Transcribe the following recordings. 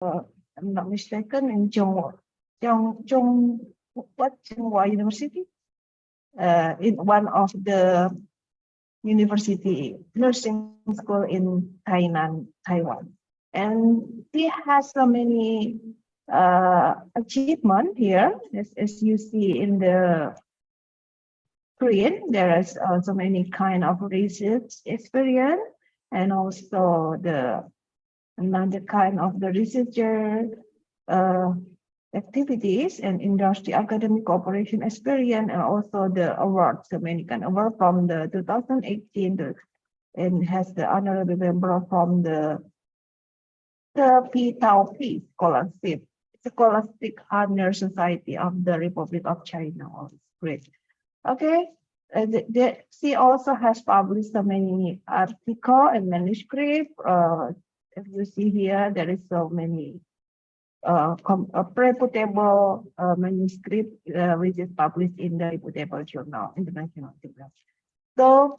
I'm not mistaken, in Tsinghua University, in one of the university nursing school in Tainan, Taiwan. And he has so many achievement here, as you see in the screen. There is so many kind of research experience, and also another kind of the researcher uh, activities and industry academic cooperation experience, and also the awards, the many kind of award from the 2018, and has the honorary member from the P. Tao P Scholarship. It's a Scholastic Honor Society of the Republic of China. Oh, it's great. Okay. She also has published so many article and manuscript. If you see here, there is so many reputable manuscript which is published in the reputable journal, international journal. So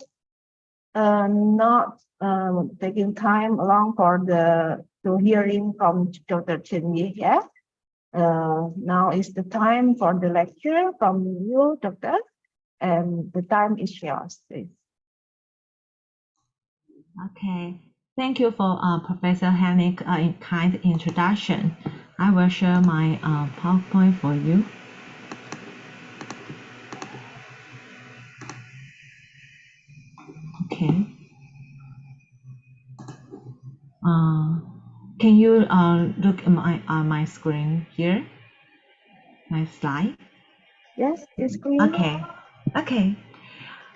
not taking time long for the hearing from Dr. Chen Yi yet. Now is the time for the lecture from you, Doctor, and the time is yours, please. Okay, thank you for Professor Hennig kind introduction. I will share my PowerPoint for you. Okay. Can you look at my screen here? My slide? Yes, it's clear. Okay. Okay.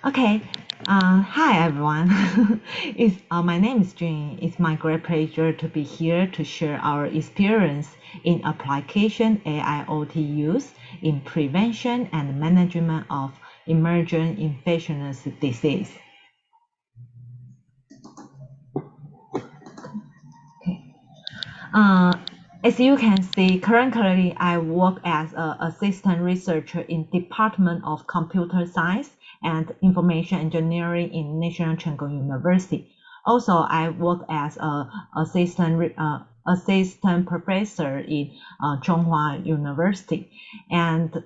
Okay. Hi everyone. My name is Jun. It's my great pleasure to be here to share our experience in application AIoT use in prevention and management of emerging infectious disease. As you can see, currently I work as an assistant researcher in Department of Computer Science and Information Engineering in National Cheng Kung University. Also, I work as an assistant professor in Tsinghua University. And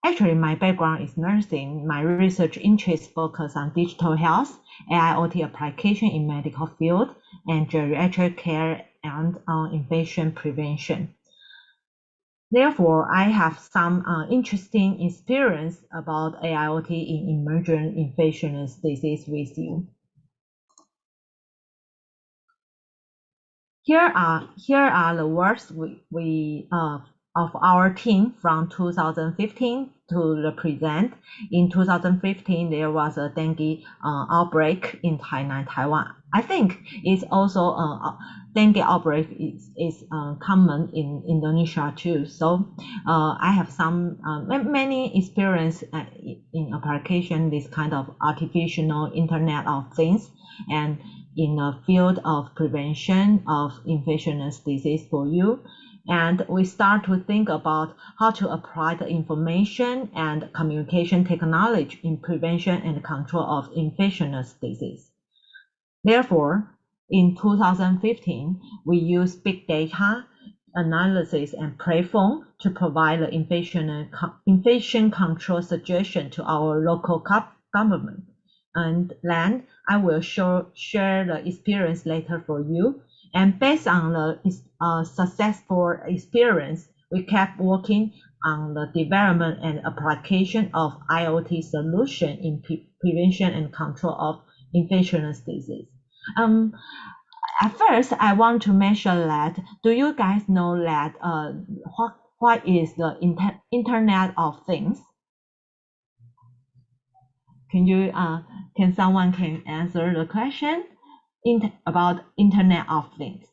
actually, my background is nursing. My research interests focus on digital health, AIoT application in medical field, and geriatric care and infection prevention. Therefore, I have some interesting experience about AIoT in emerging infectious disease with you. Here are the works of our team from 2015 to represent. In 2015, there was a dengue outbreak in Tainan, Taiwan. I think it's also dengue outbreak is common in Indonesia too. So I have some many experience in application this kind of artificial Internet of Things and in the field of prevention of infectious disease for you. And we start to think about how to apply the information and communication technology in prevention and control of infectious disease. Therefore, in 2015, we use big data analysis and platform to provide the infection control suggestion to our local government. And then I will share the experience later for you. And based on the successful experience, we kept working on the development and application of IoT solution in prevention and control of infectious disease. At first, I want to mention that, do you guys know that what is the Internet of Things? Can someone answer the question about Internet of Things?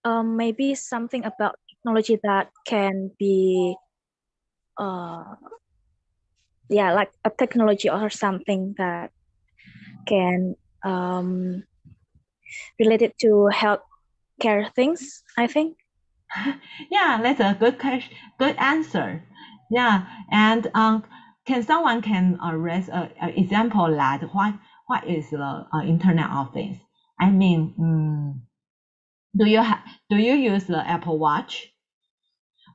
Maybe something about technology that can be, like a technology or something that can related to health care things, I think. Yeah, that's a good question, good answer. Yeah, and can someone raise an example that what is the Internet of Things? I mean, Do you use the Apple Watch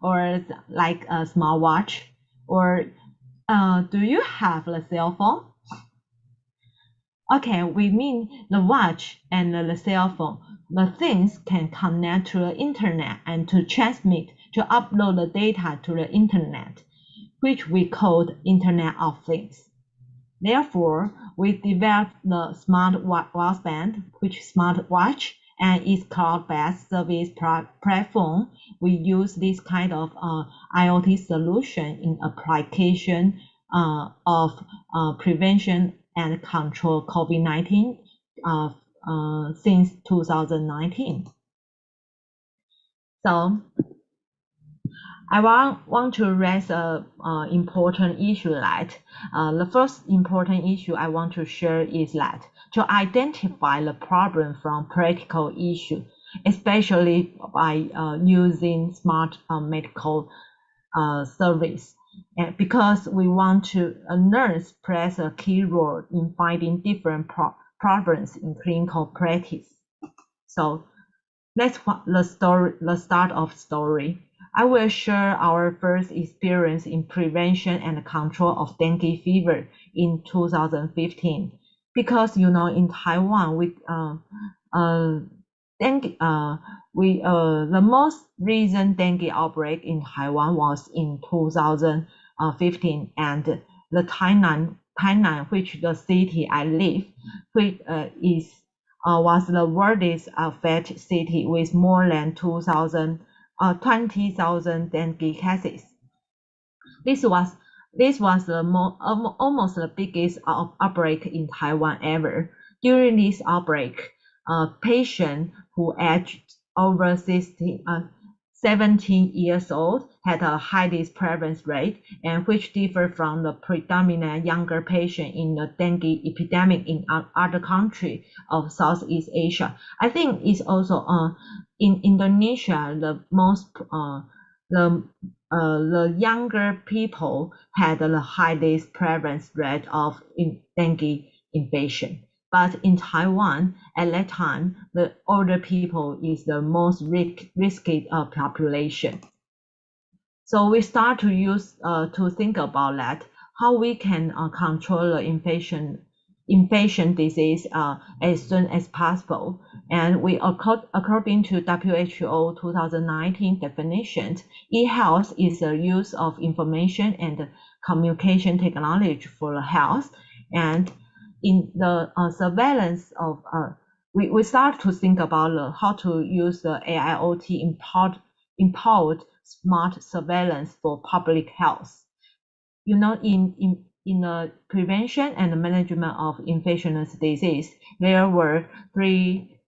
or like a smartwatch, or do you have a cell phone? Okay, we mean the watch and the cell phone. The things can connect to the internet and to transmit, to upload the data to the internet, which we call Internet of Things. Therefore, we developed the smart wristband, which is smartwatch, and its cloud-based service platform. We use this kind of IoT solution in application of prevention and control COVID-19 since 2019. So I want to raise a important issue that the first important issue I want to share is that to identify the problem from practical issue, especially by using smart medical service. And because we want to a nurse plays a key role in finding different problems in clinical practice. So that's what the start of story. I will share our first experience in prevention and control of dengue fever in 2015. Because in Taiwan, the most recent dengue outbreak in Taiwan was in 2015, and the Tainan, which the city I live, which was the world's affected city with more than 20,000 dengue cases. This was almost the biggest outbreak in Taiwan ever. During this outbreak, patients who aged over 17 years old had a highest prevalence rate, and which differed from the predominant younger patient in the dengue epidemic in other countries of Southeast Asia. I think it's also in Indonesia the younger people had the highest prevalence rate of dengue infection. But in Taiwan, at that time, the older people is the most risky population. So we start to use to think about that, how we can control the infection disease as soon as possible. And we, according to WHO 2019 definitions, e-health is the use of information and communication technology for health. And in the surveillance of, we start to think about how to use the AIoT empowered smart surveillance for public health. In the prevention and management of infectious disease, there are three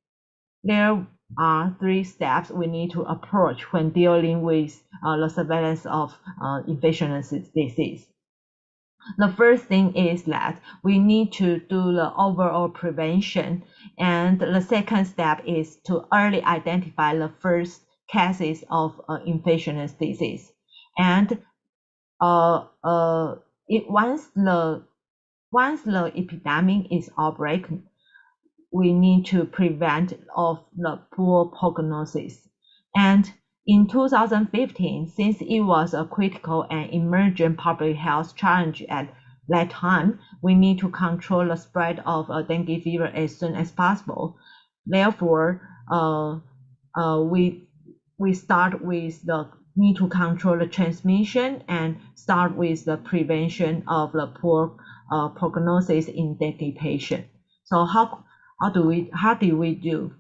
steps we need to approach when dealing with the surveillance of infectious disease. The first thing is that we need to do the overall prevention, and the second step is to early identify the first cases of infectious disease. And once the epidemic is outbreak, we need to prevent of the poor prognosis. And in 2015, since it was a critical and emergent public health challenge at that time, we need to control the spread of dengue fever as soon as possible. Therefore, we start with the need to control the transmission and start with the prevention of the poor prognosis in dengue patient. So how do we do?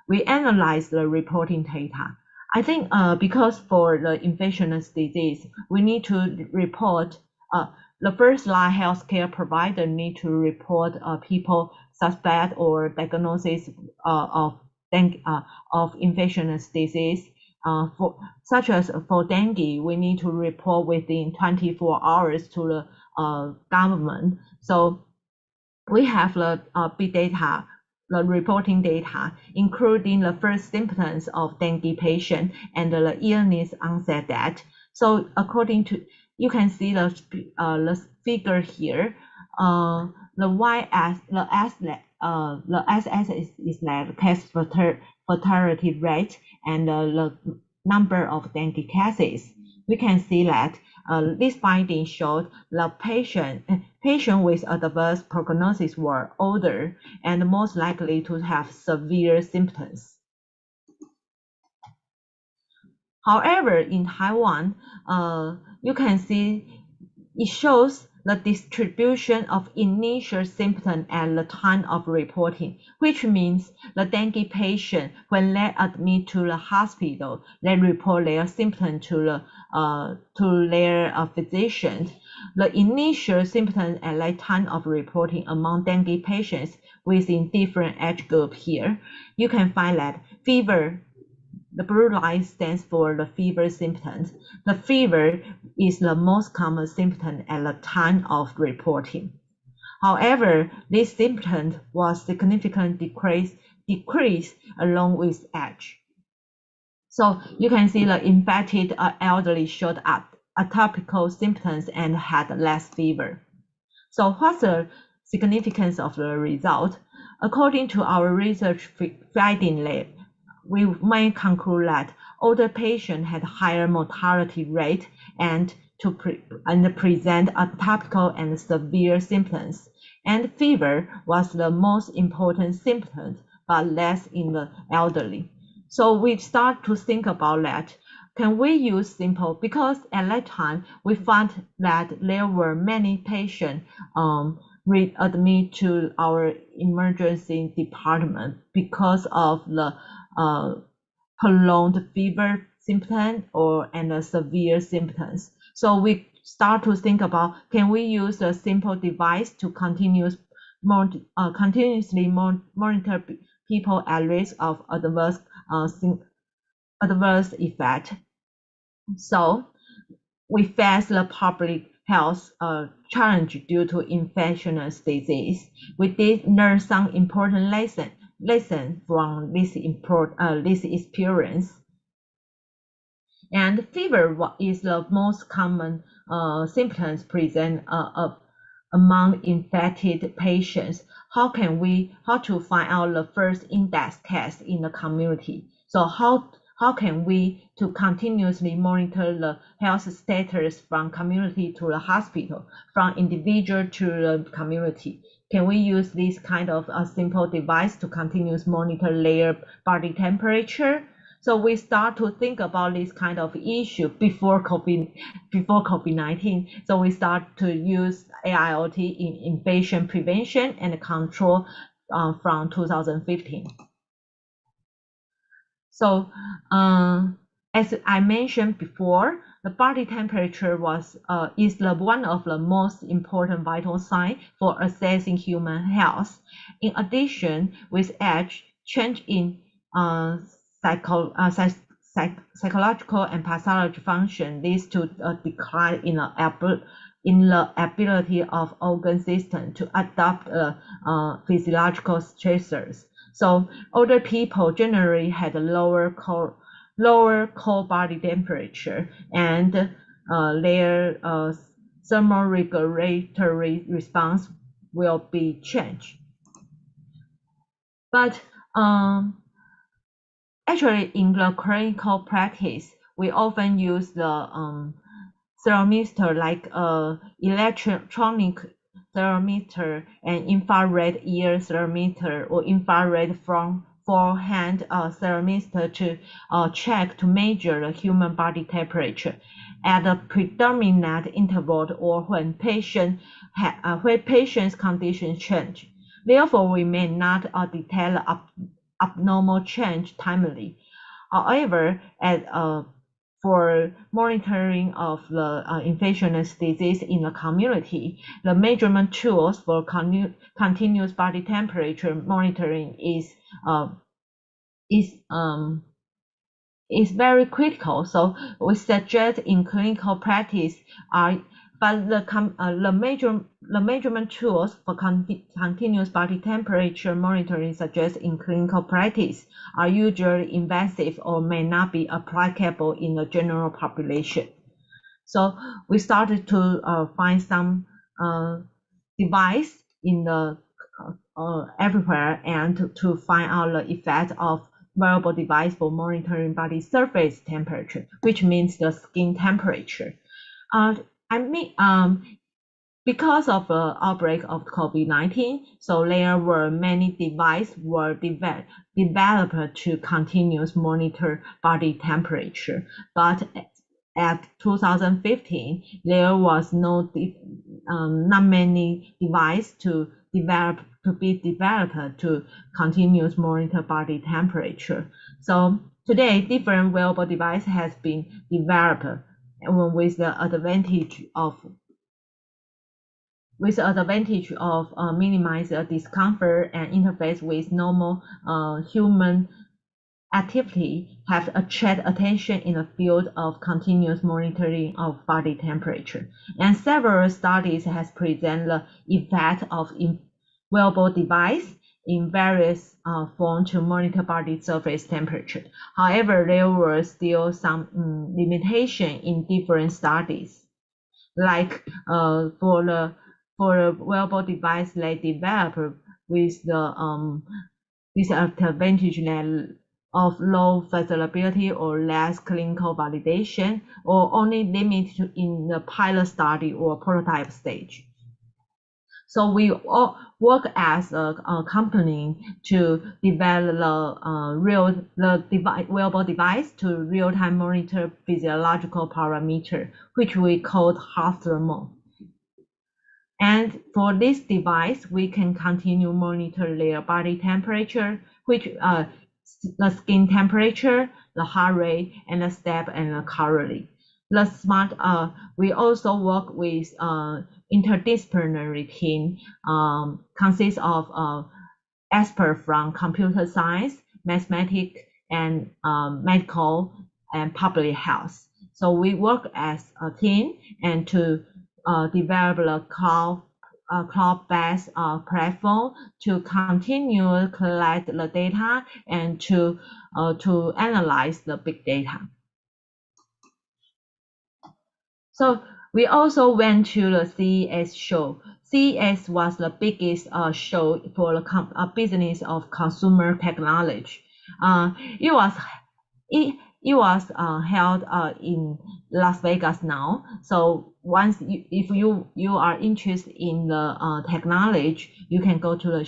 We analyze the reporting data. I think because for the infectious disease, we need to report the first line healthcare provider need to report people suspect or diagnosis of infectious disease. Such as for dengue, we need to report within 24 hours to the government. So we have the big data, the reporting data, including the first symptoms of dengue patient and the illness onset date. So according to, you can see the figure here. The y-axis, the x-axis is like case fatality rate and the number of dengue cases. We can see that this finding showed the patient with adverse prognosis were older and most likely to have severe symptoms. However, in Taiwan, you can see it shows the distribution of initial symptoms at the time of reporting, which means the dengue patient, when they admit to the hospital, they report their symptoms to their physician. The initial symptoms at the time of reporting among dengue patients within different age group here, you can find that fever. The blue line stands for the fever symptoms. The fever is the most common symptom at the time of reporting. However, this symptom was significantly decreased along with age. So you can see the infected elderly showed atypical symptoms and had less fever. So what's the significance of the result? According to our research finding, we may conclude that older patients had higher mortality rate and present atypical and severe symptoms. And fever was the most important symptom, but less in the elderly. So we start to think about that. Can we use simple? Because at that time we found that there were many patients readmitted to our emergency department because of the prolonged fever symptoms and severe symptoms. So we start to think about, can we use a simple device to continuously monitor people at risk of adverse effect? So we face the public health challenge due to infectious disease. We did learn some important lesson from this experience. And fever is the most common symptoms present among infected patients. How to find out the first index case in the community? So how can we to continuously monitor the health status from community to the hospital, from individual to the community? Can we use this kind of a simple device to continuously monitor their body temperature? So we start to think about this kind of issue before COVID-19. So we start to use AIoT in infection prevention and control from 2015. So as I mentioned before, the body temperature is one of the most important vital signs for assessing human health. In addition, with age, change in psychological and pathological function leads to a decline in the ability of organ system to adapt physiological stressors. So older people generally had a lower core body temperature, and their thermoregulatory response will be changed. But actually, in the clinical practice, we often use the thermometer like electronic thermometer and infrared ear thermometer or infrared forehand thermometer to check to measure the human body temperature at a predetermined interval or when patient's condition change. Therefore, we may not detect abnormal change timely. However, for monitoring of the infectious disease in the community, the measurement tools for continuous body temperature monitoring is very critical. So we suggest in clinical practice the measurement tools for continuous body temperature monitoring suggested in clinical practice are usually invasive or may not be applicable in the general population. So we started to find some device in the everywhere and to find out the effect of wearable device for monitoring body surface temperature, which means the skin temperature. Because of the outbreak of COVID-19, so there were many devices were developed to continuous monitor body temperature. But at 2015, there was not many devices to be developed to continuous monitor body temperature. So today, different wearable device has been developed with the advantage of minimize the discomfort and interface with normal human activity, have attracted attention in the field of continuous monitoring of body temperature. And several studies has presented the effect of wearable device in various forms to monitor body surface temperature. However, there were still some limitation in different studies. Like for the wearable device they develop with the disadvantage of low feasibility or less clinical validation, or only limited in the pilot study or prototype stage. So we all work as a company to develop wearable device to real-time monitor physiological parameter, which we call heart thermal. And for this device, we can continue monitor their body temperature, which the skin temperature, the heart rate, and the step and the calorie. The smart, we also work with interdisciplinary team, consists of experts from computer science, mathematics, and medical and public health. So we work as a team and to develop a cloud-based platform to continue collect the data and to analyze the big data. So we also went to the CES show. CES was the biggest show for the business of consumer technology. It was held in Las Vegas now. So once if you are interested in the technology, you can go to the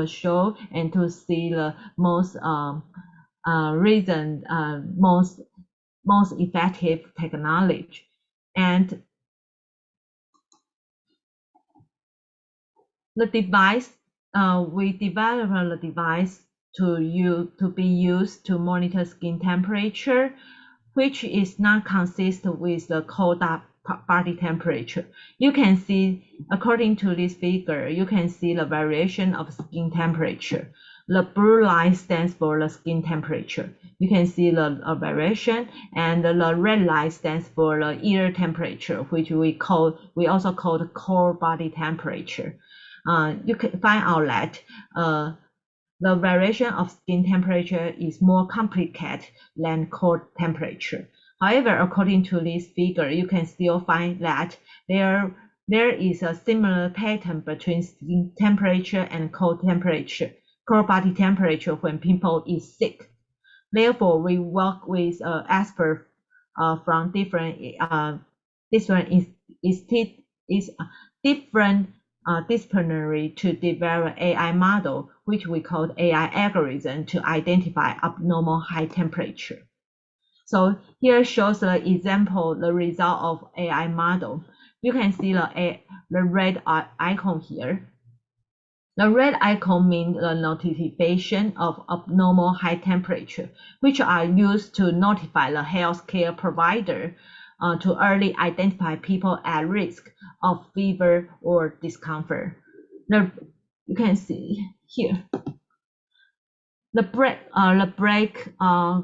show and to see the most most effective technology. And the device, we developed the device to be used to monitor skin temperature, which is not consistent with the cold body temperature. You can see, according to this figure, you can see the variation of skin temperature. The blue line stands for the skin temperature. You can see the variation, and the red line stands for the ear temperature, which we also call the core body temperature. You can find out that the variation of skin temperature is more complicated than core temperature. However, according to this figure, you can still find that there is a similar pattern between skin temperature and core body temperature when people is sick. Therefore, we work with experts from different disciplinary to develop AI model, which we call AI algorithm, to identify abnormal high temperature. So here shows the example, the result of AI model. You can see the red icon here. The red icon means the notification of abnormal high temperature, which are used to notify the healthcare provider to early identify people at risk of fever or discomfort. You can see here. The black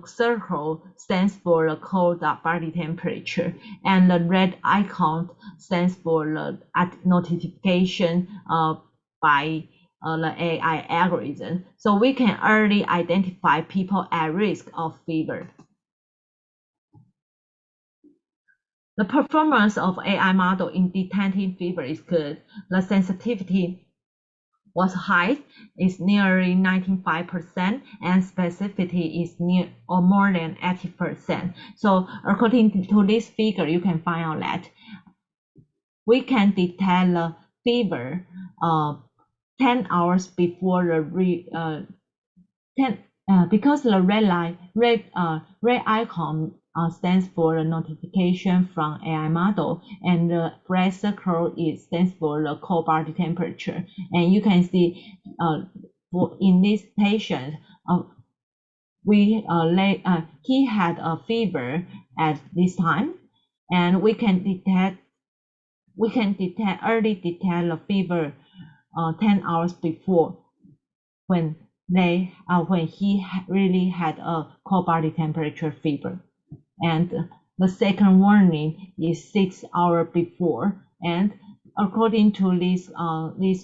circle stands for the cold body temperature, and the red icon stands for the notification by the AI algorithm. So we can early identify people at risk of fever. The performance of AI model in detecting fever is good. The sensitivity was high, is nearly 95%, and specificity is near or more than 80%. So according to this figure, you can find out that we can detect the fever 10 hours before the because the red icon stands for the notification from AI model, and the red circle stands for the core body temperature. And you can see in this patient, he had a fever at this time, and we can early detect the fever 10 hours before when he really had a core body temperature fever. And the second warning is 6 hours before. And according to this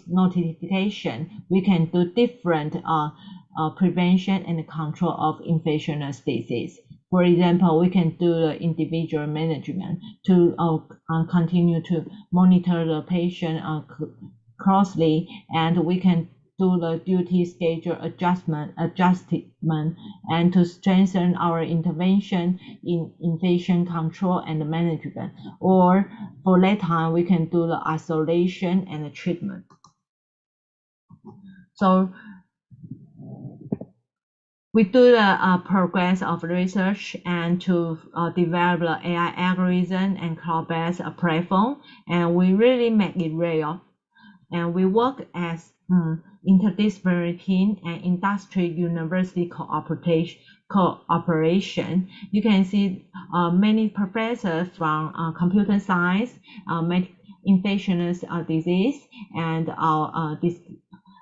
notification, we can do different prevention and control of infectious disease. For example, we can do the individual management to continue to monitor the patient closely, and we can do the duty schedule adjustment, and to strengthen our intervention in infection control and management. Or for that time, we can do the isolation and the treatment. So we do the progress of research and to develop the AI algorithm and cloud-based platform, and we really make it real. And we work as interdisciplinary team and industry university cooperation. You can see many professors from computer science, infectious disease, and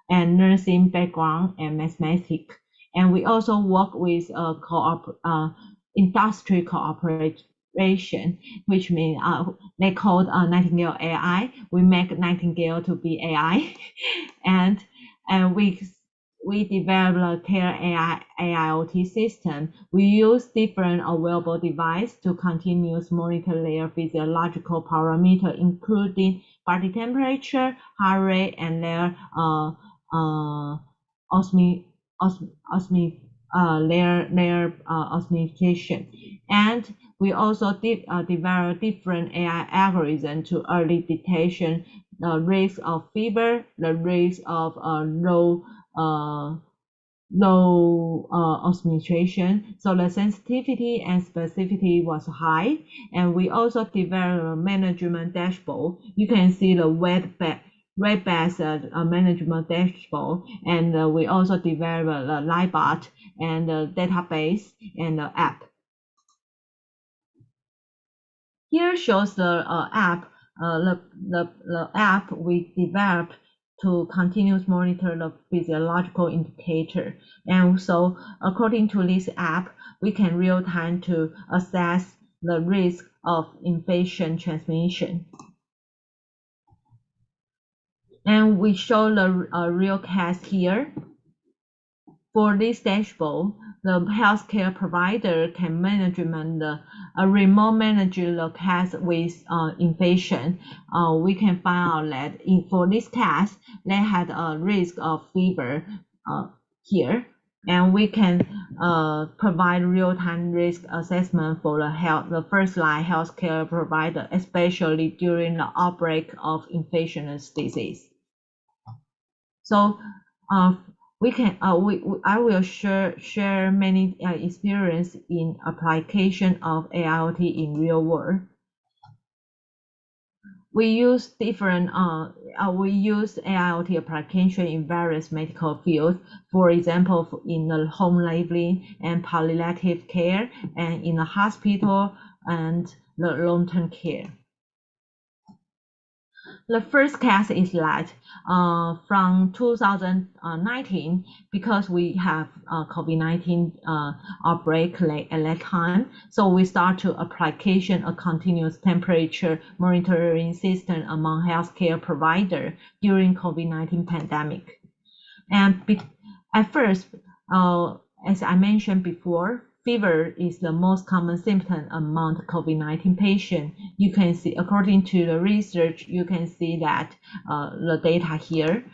nursing background and mathematics. And we also work with industry cooperation, which means they called Nightingale AI. We make Nightingale to be AI, and we develop a care AI AIoT system. We use different wearable devices to continuously monitor their physiological parameter, including body temperature, heart rate, and their osmometrication. And we also develop different AI algorithms to early detection the risk of fever, the risk of low osmometration. So the sensitivity and specificity was high, and we also developed a management dashboard. You can see the web-based management dashboard, and we also developed a LiveBot and the database and the app. Here shows the app. The app we developed to continuously monitor the physiological indicator. And so according to this app, we can real time to assess the risk of infection transmission. And we show the real case here. For this dashboard, the healthcare provider can remote manage the case with infection. We can find out that for this case, they had a risk of fever here, and we can provide real-time risk assessment for the first-line healthcare provider, especially during the outbreak of infectious disease. So I will share many experience in application of AIoT in real world. We use different AIoT application in various medical fields. For example, in the home labeling and palliative care, and in the hospital and the long-term care. The first case is that from 2019, because we have COVID-19 outbreak at that time, so we start to application a continuous temperature monitoring system among healthcare providers during COVID-19 pandemic. And at first, as I mentioned before, fever is the most common symptom among COVID-19 patients. You can see, according to the research, you can see that the data here.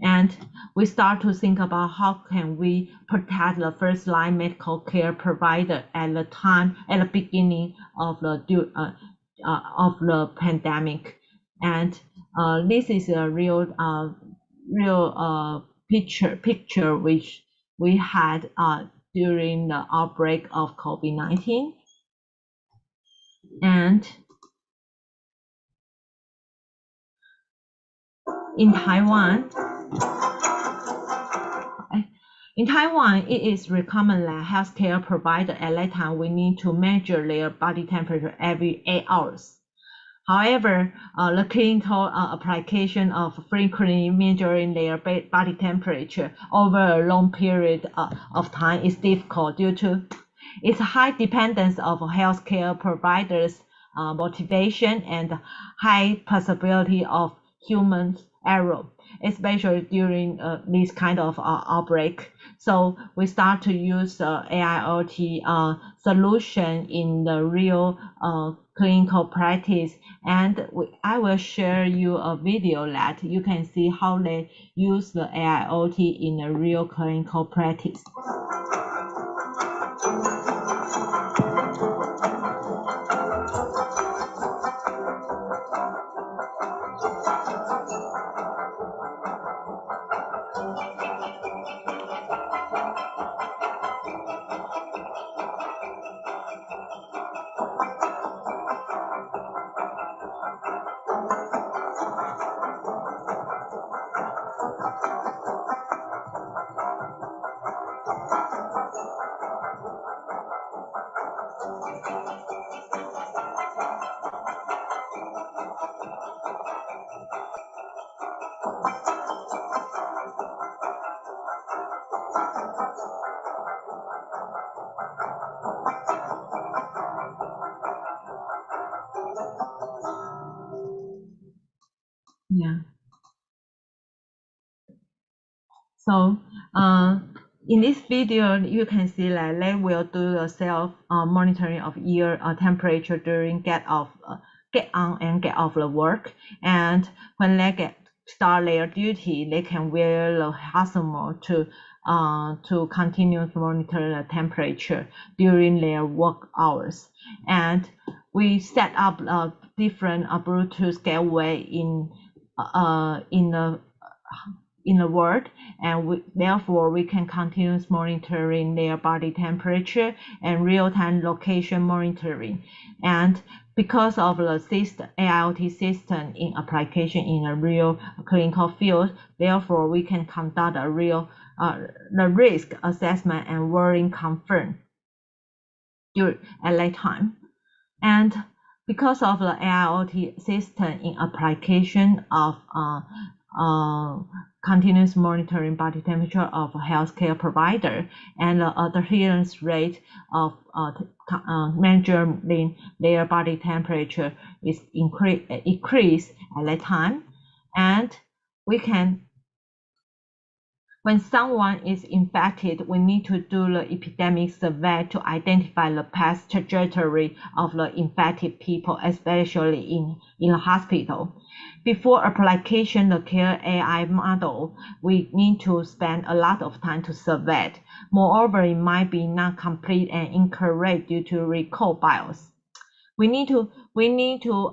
And we start to think about how can we protect the first line medical care provider at the beginning of the pandemic. And this is a real picture which we had during the outbreak of COVID-19. And in Taiwan, it is recommended that healthcare provider at that time we need to measure their body temperature every 8 hours. However, the clinical application of frequently measuring their body temperature over a long period of time is difficult due to its high dependence of healthcare providers' motivation and high possibility of human error, especially during this kind of outbreak. So we start to use AIoT solution in the real clinical practice, and I will share you a video that you can see how they use the AIoT in a real clinical practice. Yeah. So in this video, you can see that they will do the self monitoring of ear temperature during get on and get off the work. And when they start their duty, they can wear the HACCP to continue to monitor the temperature during their work hours. And we set up a different Bluetooth gateway in the world, and therefore we can continue monitoring their body temperature and real-time location monitoring. And because of the AIoT system in application in a real clinical field, therefore we can conduct a real the risk assessment and worrying confirm at that time. And because of the AIoT system in application of continuous monitoring body temperature of a healthcare provider, and the adherence rate of measuring their body temperature is increased at that time. And we can, when someone is infected, we need to do the epidemic survey to identify the past trajectory of the infected people, especially in the hospital. Before application the care AI model, we need to spend a lot of time to survey it. Moreover, it might be not complete and incorrect due to recall bias. We need to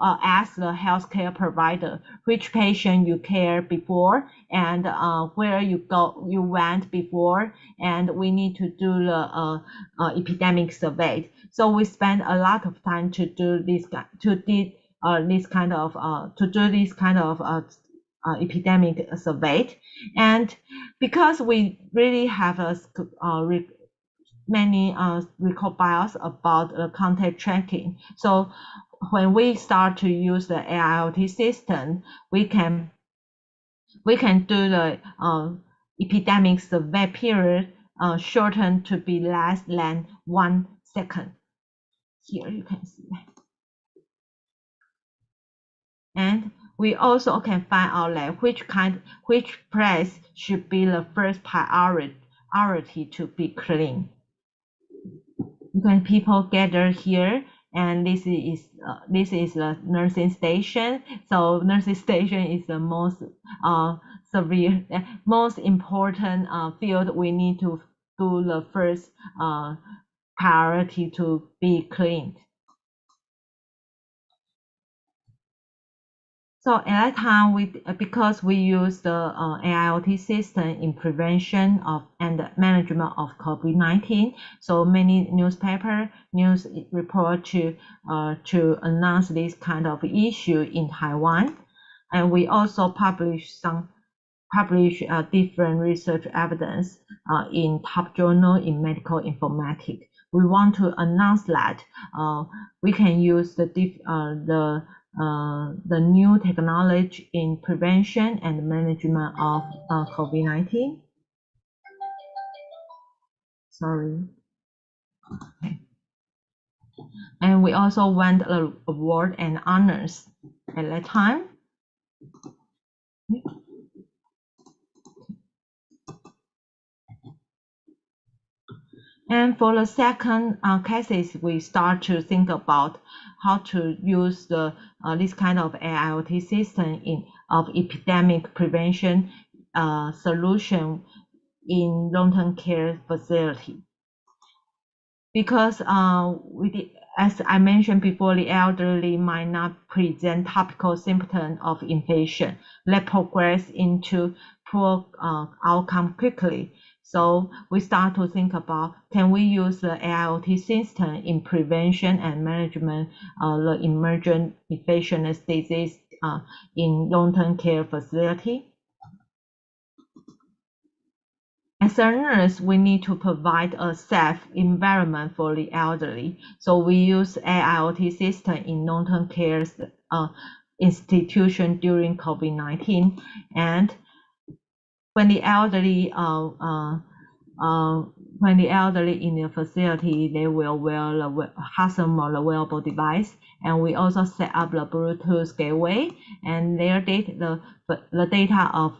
ask the healthcare provider which patient you care before, and where you went before, and we need to do the epidemic survey. So we spend a lot of time to do this kind of epidemic survey. And because we really have many recall bias about the contact tracking. So when we start to use the AIoT system, we can do the epidemic survey period shortened to be less than 1 second. Here you can see that. And we also can find out like which place should be the first priority to be clean. When people gather here, and this is the nursing station. So nursing station is the most severe, most important field we need to do the first priority to be cleaned. So at that time, because we use the AIoT system in prevention of and management of COVID-19, so many news report to announce this kind of issue in Taiwan, and we also publish different research evidence in top journal in medical informatics. We want to announce that we can use the new technology in prevention and management of COVID-19. Sorry. Okay. And we also won the award and honors at that time. And for the second cases, we start to think about how to use the this kind of AIoT system of epidemic prevention solution in long-term care facility. Because as I mentioned before, the elderly might not present typical symptoms of infection that progress into poor outcome quickly. So we start to think about, can we use the AIoT system in prevention and management the emergent infectious disease in long-term care facility? As a nurse, we need to provide a safe environment for the elderly. So we use AIoT system in long-term care institution during COVID-19. And when the elderly in the facility, they will wear the HACCP or the wearable device, and we also set up the Bluetooth gateway, and their data, the data of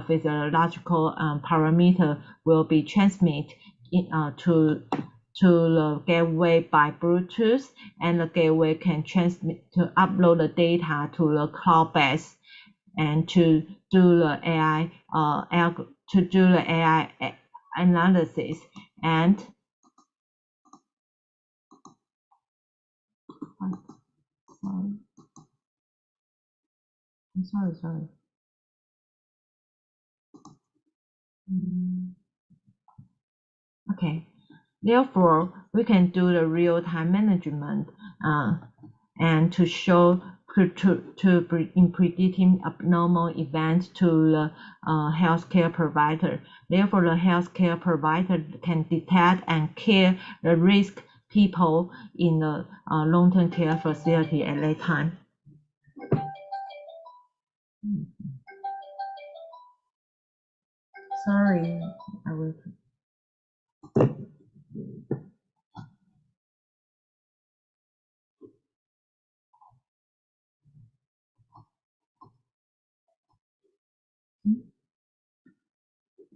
physiological parameter will be transmitted to the gateway by Bluetooth, and the gateway can transmit to upload the data to the cloud base and to do the AI analysis. And sorry. Okay. Therefore, we can do the real-time management and to show in predicting abnormal events to the healthcare provider. Therefore, the healthcare provider can detect and care the risk people in the long-term care facility at that time. Sorry, I will.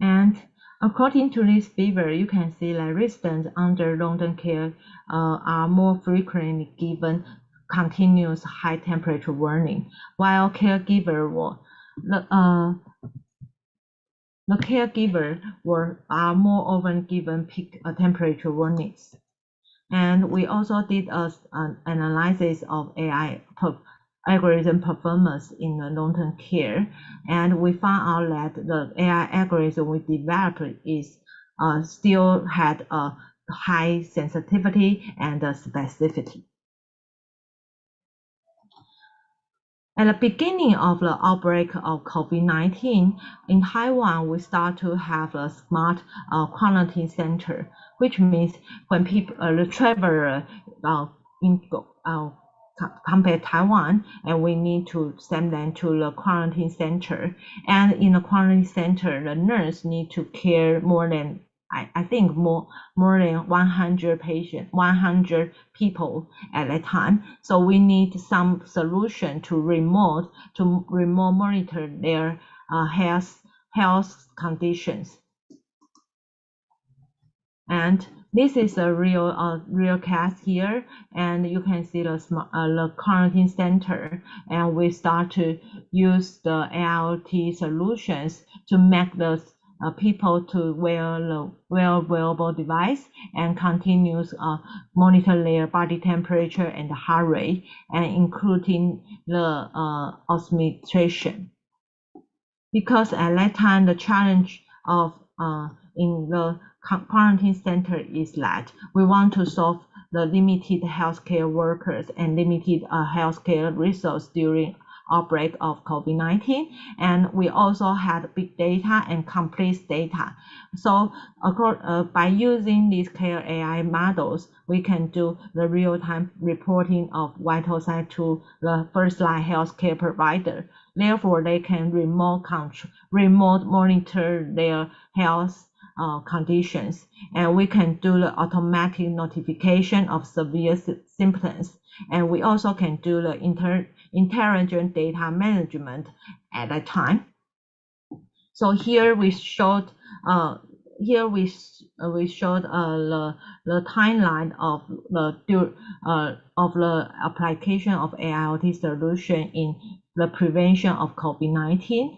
And according to this figure, you can see that residents under long-term care are more frequently given continuous high temperature warning, while the caregiver are more often given peak temperature warnings. And we also did an analysis of AI algorithm performance in the long-term care, and we found out that the AI algorithm we developed is still had a high sensitivity and specificity. At the beginning of the outbreak of COVID-19 in Taiwan, we start to have a smart quarantine center, which means when people, the traveler come to Taiwan, and we need to send them to the quarantine center. And in the quarantine center, the nurse need to care more than I think more than 100 people at a time. So we need some solution to remote monitor their health conditions. And This is a real case here, and you can see the quarantine center, and we start to use the AIoT solutions to make the people to wear the wearable device and continuous monitor their body temperature and heart rate, and including the oscillation. Because at that time the challenge of in the quarantine center is that we want to solve the limited healthcare workers and limited healthcare resource during outbreak of COVID-19, and we also had big data and complex data. So by using these care AI models, we can do the real-time reporting of vital signs to the first-line healthcare provider. Therefore, they can remote monitor their health conditions, and we can do the automatic notification of severe symptoms, and we also can do the intelligent data management at that time. So here we showed the timeline of the application of AIoT solution in the prevention of COVID-19.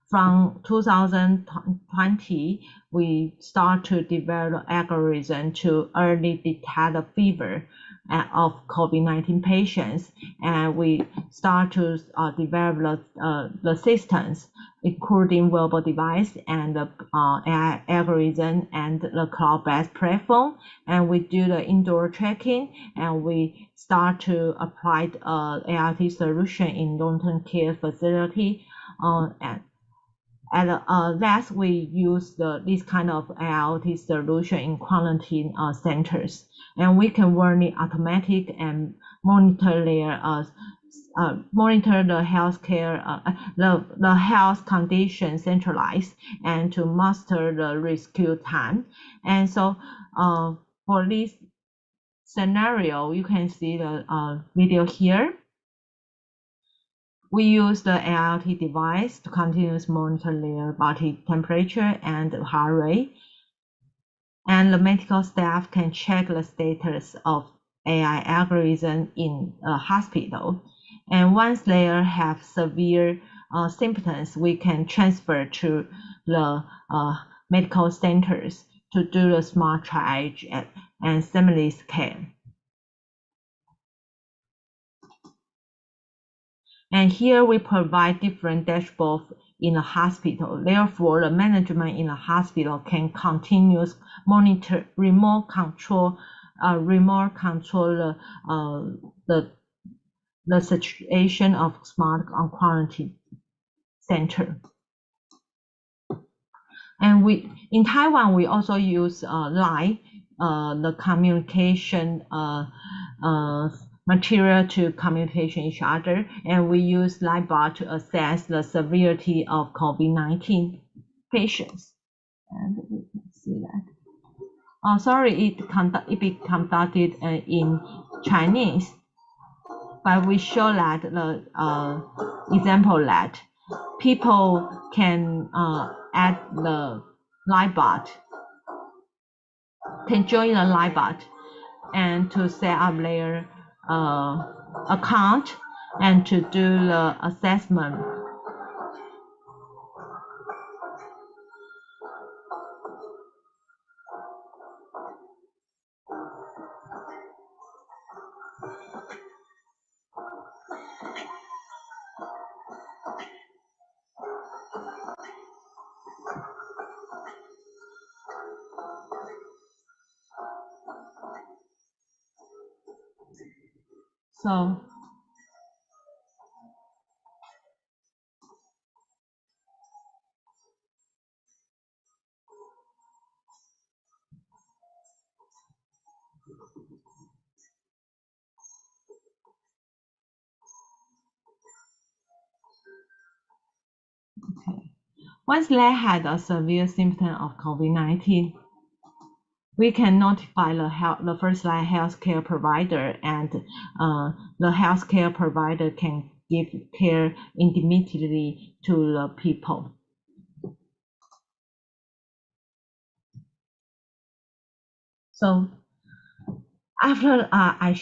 From 2020, we start to develop algorithm to early detect the fever of COVID-19 patients, and we start to develop the systems, including wearable device and the AI algorithm and the cloud-based platform, and we do the indoor tracking, and we start to apply AIoT solution in long-term care facility, last, we use this kind of AIoT solution in quarantine centers, and we can run it automatic and monitor the healthcare, the health condition centralized, and to master the rescue time. And so for this scenario, you can see the video here. We use the AIoT device to continuously monitor their body temperature and heart rate. And the medical staff can check the status of AI algorithm in a hospital. And once they have severe symptoms, we can transfer to the medical centers to do the smart triage and seamless care. And here we provide different dashboards in the hospital. Therefore, the management in the hospital can continuously monitor, remote control the situation of smart quarantine center. And in Taiwan, we also use Line, the communication material to communication each other, and we use LiveBot to assess the severity of COVID-19 patients. And we can see that. Oh, sorry, it be conducted in Chinese, but we show that the example that people can add the LiveBot, can join the LiveBot, and to set up their account and to do the assessment. So once they had a severe symptom of COVID-19, we can notify the first-line healthcare provider, and the healthcare provider can give care immediately to the people. So after I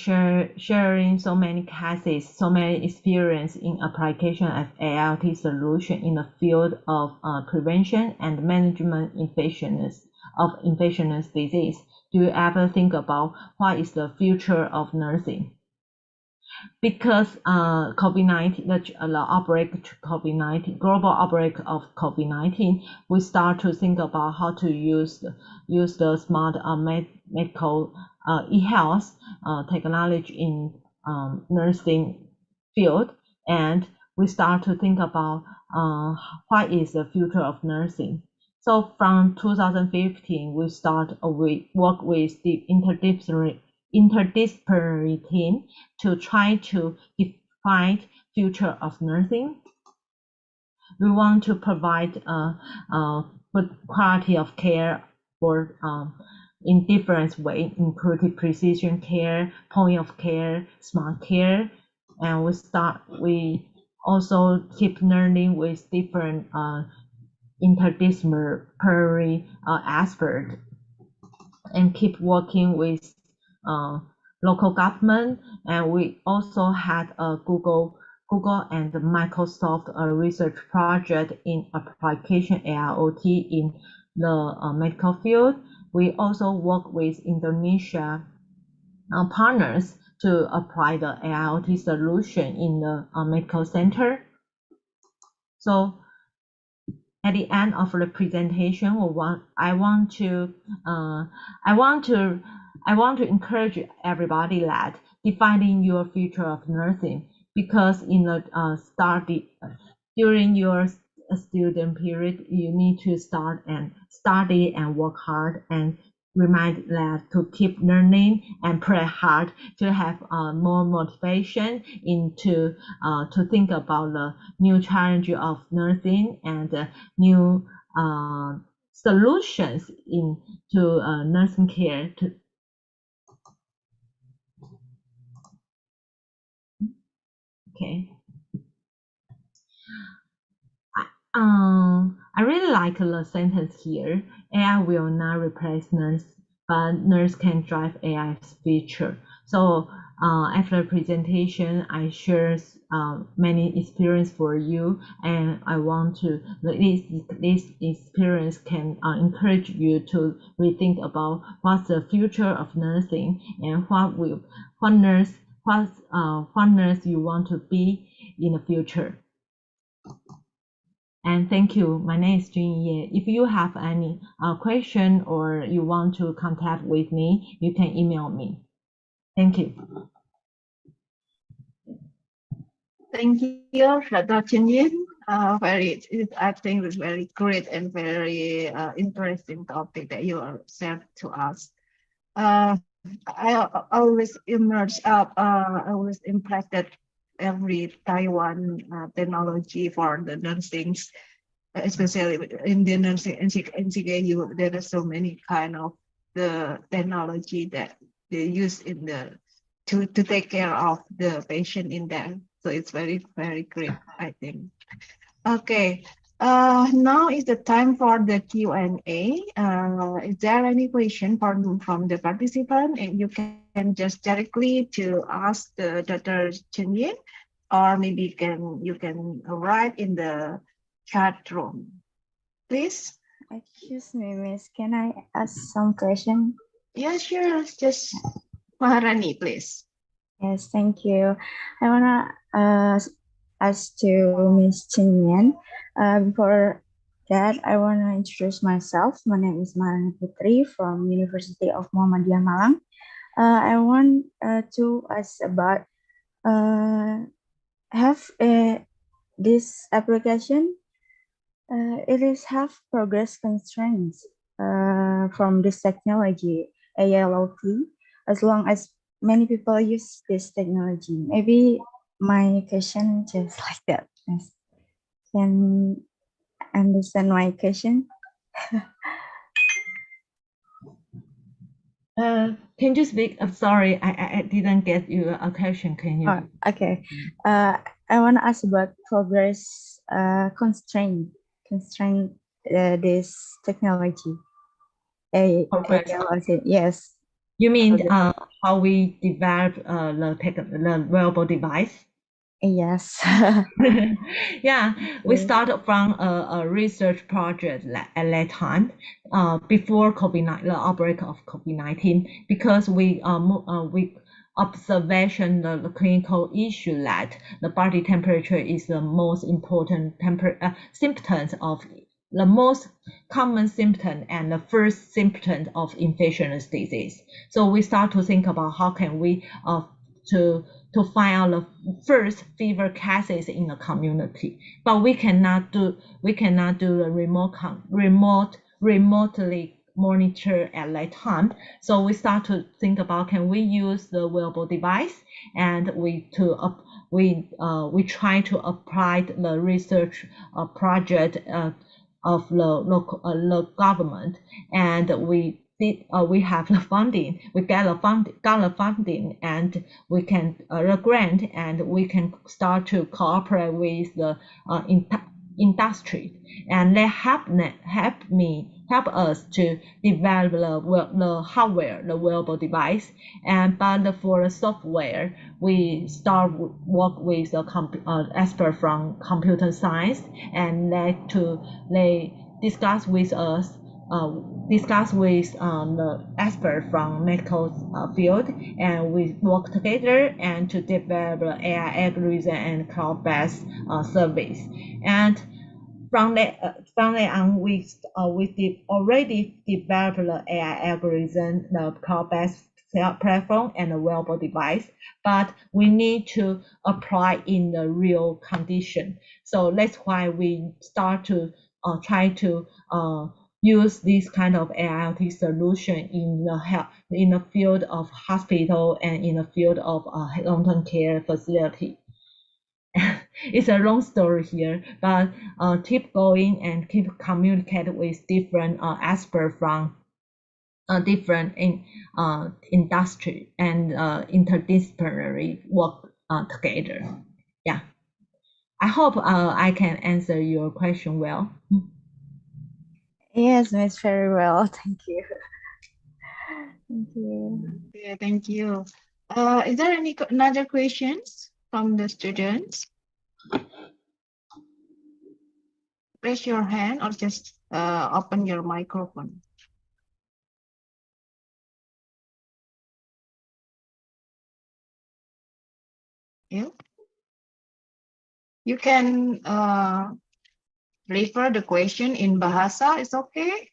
sharing so many cases, so many experience in application of AIoT solution in the field of prevention and management of infectious disease, do you ever think about what is the future of nursing? Because COVID-19, the outbreak COVID-19, global outbreak of COVID-19, we start to think about how to use the smart medical e-health technology in nursing field, and we start to think about what is the future of nursing. So from 2015, we work with the interdisciplinary team to try to define future of nursing. We want to provide a good quality of care for in different ways, including precision care, point of care, smart care, and we also keep learning with different interdisciplinary experts, and keep working with local government. And we also had a Google and Microsoft research project in application AIoT in the medical field. We also work with Indonesia partners to apply the AIoT solution in the medical center. So at the end of the presentation, I want to encourage everybody that defining your future of nursing, because in the during your student period, you need to start and study and work hard, and remind that to keep learning and pray hard to have more motivation into to think about the new challenge of nursing and new solutions into nursing care. Okay. I really like the sentence here. AI will not replace nurse, but nurse can drive AI's future. So after the presentation, I share many experience for you, and I want to this experience can encourage you to rethink about what's the future of nursing, and what nurse you want to be in the future. And thank you. My name is Jun Ye. If you have any question or you want to contact with me, you can email me. Thank you. Thank you, Dr. Yin. I think it's very great and very interesting topic that you are shared to us. I always impressed that every Taiwan technology for the nursing, especially in the nursing NCKU, there are so many kind of the technology that they use in the to take care of the patient in there. So it's very, very great, I think. Okay. Now is the time for the Q&A. Is there any question from the participant? And you can just directly to ask the Dr. Chen Yin, or maybe you can write in the chat room. Please. Excuse me, Miss. Can I ask some question? Yeah, sure. Just Maharani, please. Yes, thank you. I wanna ask to Miss Chen Yan. Before that, I wanna introduce myself. My name is Maharani Putri from University of Muhammadiyah Malang. I want to ask about this application. It is have progress constraints from this technology, AIoT, as long as many people use this technology. Maybe my question just like that. Can understand my question? Can you speak? I'm sorry, I didn't get you a question. Can you? Okay. I want to ask about progress constraint this technology. Progress. Yes. You mean Okay. how we develop the wearable device? Yes. Yeah, we Okay. started from a research project at that time, before COVID-19, the outbreak of COVID-19, because we observation the clinical issue that the body temperature is the most important symptoms of the most common symptom and the first symptom of infectious disease. So we start to think about how can we to find out the first fever cases in the community, but we cannot do the remotely monitor at that time. So we start to think about can we use the wearable device, and we try to apply the research project of the government, and we have the funding. We got the funding, and we can the grant, and we can start to cooperate with the industry, and they help us to develop the hardware, the wearable device, and but for the software, we start work with a expert from computer science, and they discuss with us, discuss with the expert from medical field, and we work together and to develop AI algorithm and cloud-based service. And from there on, we already developed the AI algorithm, the cloud-based platform, and a wearable device, but we need to apply in the real condition. So that's why we start to try to use this kind of AIoT solution in the field of hospital and in the field of long-term care facility. It's a long story here, but keep going and keep communicate with different experts from different industry and interdisciplinary work together. Yeah, I hope I can answer your question well. Yes, Miss, very well. Thank you. Thank you. Yeah, thank you. Is there another questions from the students? Raise your hand or just open your microphone. Yeah. You can refer the question in Bahasa, it's okay?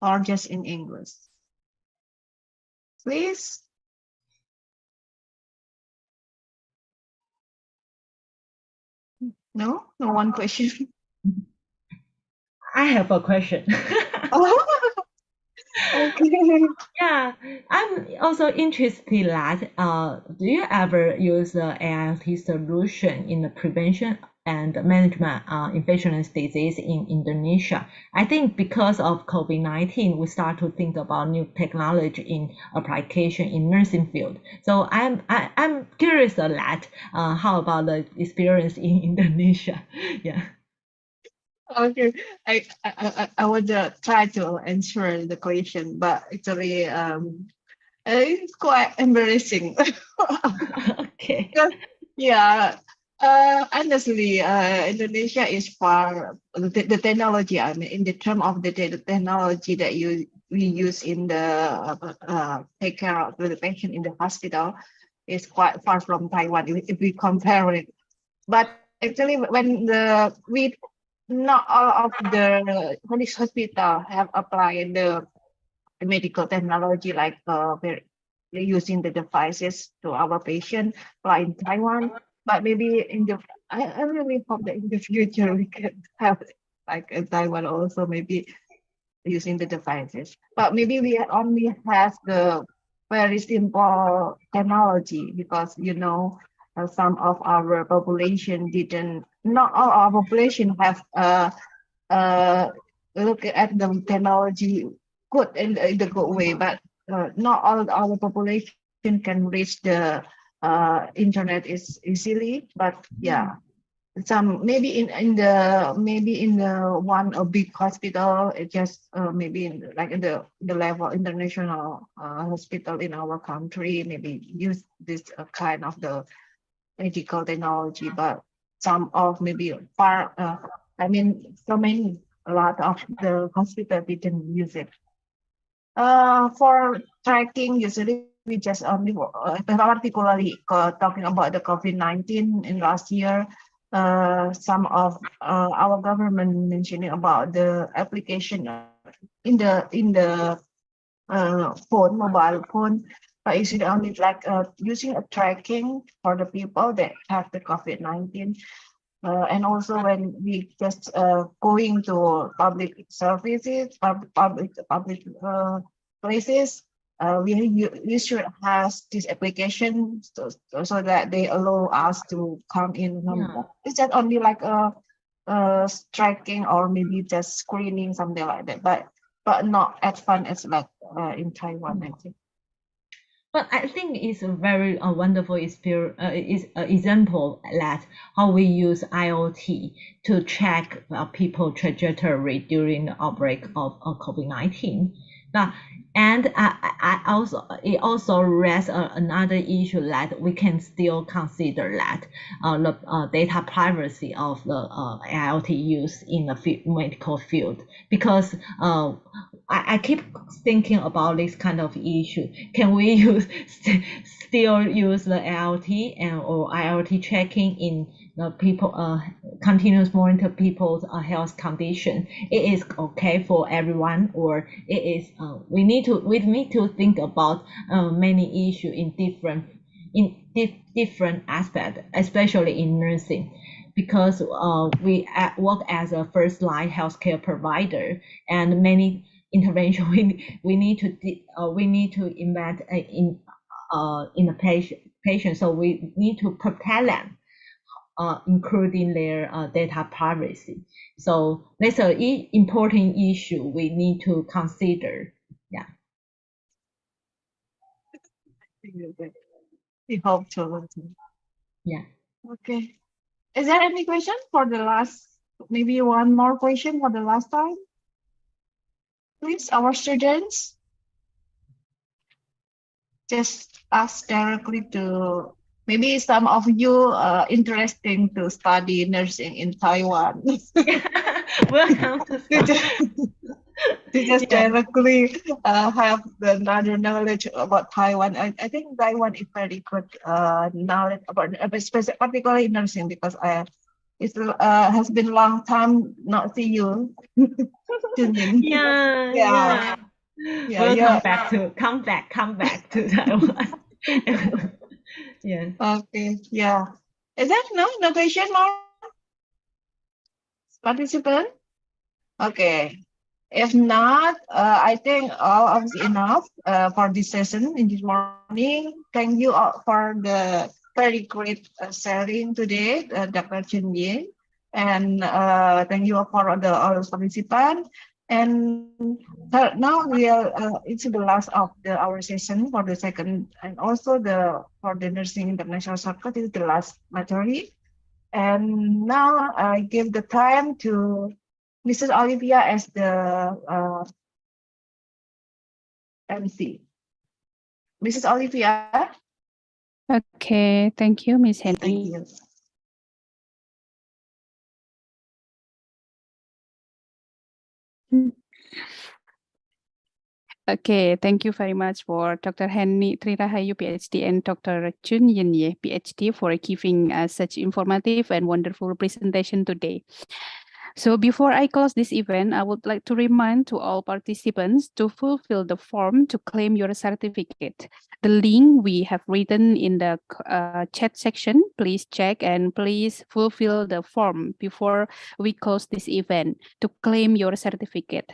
Or just in English? Please. No one question. I have a question. Oh, okay. Yeah, I'm also interested that do you ever use the AIoT solution in the prevention and management infectious disease in Indonesia? I think because of COVID-19, we start to think about new technology in application in nursing field. So I'm curious of that. How about the experience in Indonesia? Yeah. Okay, I would try to answer the question, but actually, it's quite embarrassing. Okay. Because, yeah, honestly, Indonesia is far the technology. I mean, in the term of the technology that we use in the take care of the patient in the hospital is quite far from Taiwan if we compare it. But actually, when we not all of the hospital have applied the medical technology like we're using the devices to our patient like in Taiwan, but maybe in the I really hope that in the future we can have like in Taiwan also maybe using the devices. But maybe we only have the very simple technology because some of our population didn't not all our population have look at the technology good in the good way, but not all our population can reach the internet is easily. But yeah, some maybe in the one a big hospital, it just maybe in like in the level international hospital in our country, maybe use this kind of the medical technology, but some of maybe far I mean so many a lot of the hospital didn't use it. For tracking, usually we just only particularly talking about the COVID-19 in last year. Some of our government mentioning about the application in the phone, mobile phone, but is it only like using a tracking for the people that have the COVID-19? And also when we just going to public services, public places, we should have this application so that they allow us to come in. Yeah. Is that only like a tracking or maybe just screening, something like that, but not as fun as like in Taiwan, I think. But I think it's a very wonderful example that how we use IoT to track people trajectory during the outbreak of COVID-19. And it also raises another issue that we can still consider that the data privacy of the IoT use in the medical field, because I keep thinking about this kind of issue. Can we still use the IoT or IoT tracking in the people continuous monitor people's health condition? It is okay for everyone, or it is we need to think about many issues in different aspects, especially in nursing, because we work as a first line healthcare provider, and many intervention we need to invest in the patient, so we need to protect them, including their data privacy. So that's an important issue we need to consider. Yeah. We hope to. Yeah. Okay. Is there any question for the last? Maybe one more question for the last time. Please, our students, just ask directly to, maybe some of you interesting to study nursing in Taiwan. Welcome to To just directly have the another knowledge about Taiwan. I think Taiwan is very good knowledge about, particularly nursing, because it has been a long time not see you. Yeah. Yeah. We'll Yeah. come back to Taiwan. Yeah. Okay. Yeah. Is that no question more? Participant? Okay. If not, I think all of is enough for this session in this morning. Thank you all for the very great sharing today, Dr. Chun Yin. And thank you for all the participants. And now we are it's the last of our session for the second, and also for the Nursing International Circuit is the last material. And now I give the time to Mrs. Olivia as the MC. Mrs. Olivia. Okay, thank you, Ms. Thank Henny. you. Okay, thank you very much for Dr. Henny Trirahayu, PhD, and Dr. Chun Yin Ye, PhD, for giving us such informative and wonderful presentation today. So before I close this event, I would like to remind to all participants to fulfill the form to claim your certificate. The link we have written in the chat section, please check and please fulfill the form before we close this event to claim your certificate.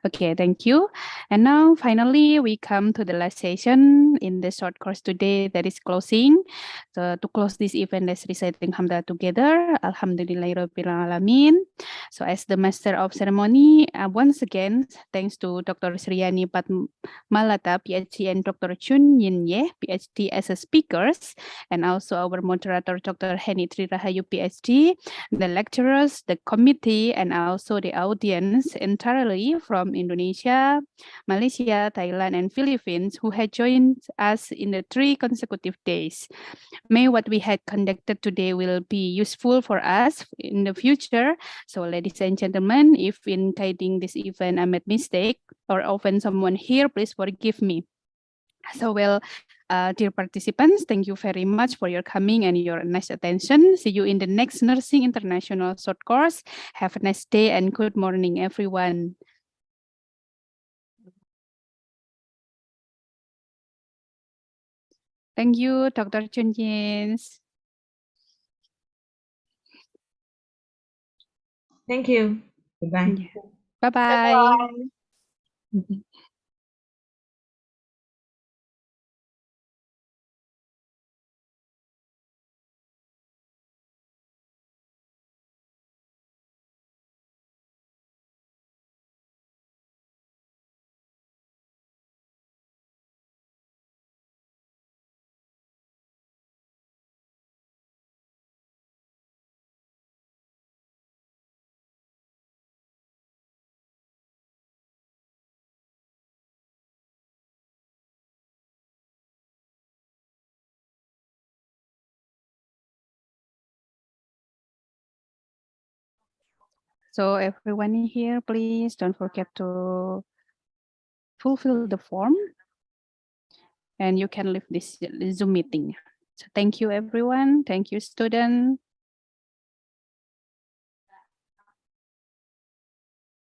Okay, thank you. And now finally we come to the last session in the short course today, that is closing. So to close this event, let's reciting Hamdalah together. Alhamdulillahirabbil alamin. So as the master of ceremony, once again, thanks to Dr. Sriani Padmalata, PhD, and Dr. Chun Yin Ye, PhD, as a speakers, and also our moderator, Dr. Henny Tri Rahayu, PhD, the lecturers, the committee, and also the audience entirely from Indonesia, Malaysia, Thailand, and Philippines who had joined us in the 3 consecutive days. May what we had conducted today will be useful for us in the future. So ladies and gentlemen, if in guiding this event I made mistake or offend someone here, please forgive me. So dear participants, thank you very much for your coming and your nice attention. See you in the next Nursing International short course. Have a nice day and good morning, everyone. Thank you, Dr. Chun Yin. Thank you. Goodbye. Bye-bye. So everyone in here, please don't forget to fulfill the form and you can leave this Zoom meeting. So thank you, everyone. Thank you, student.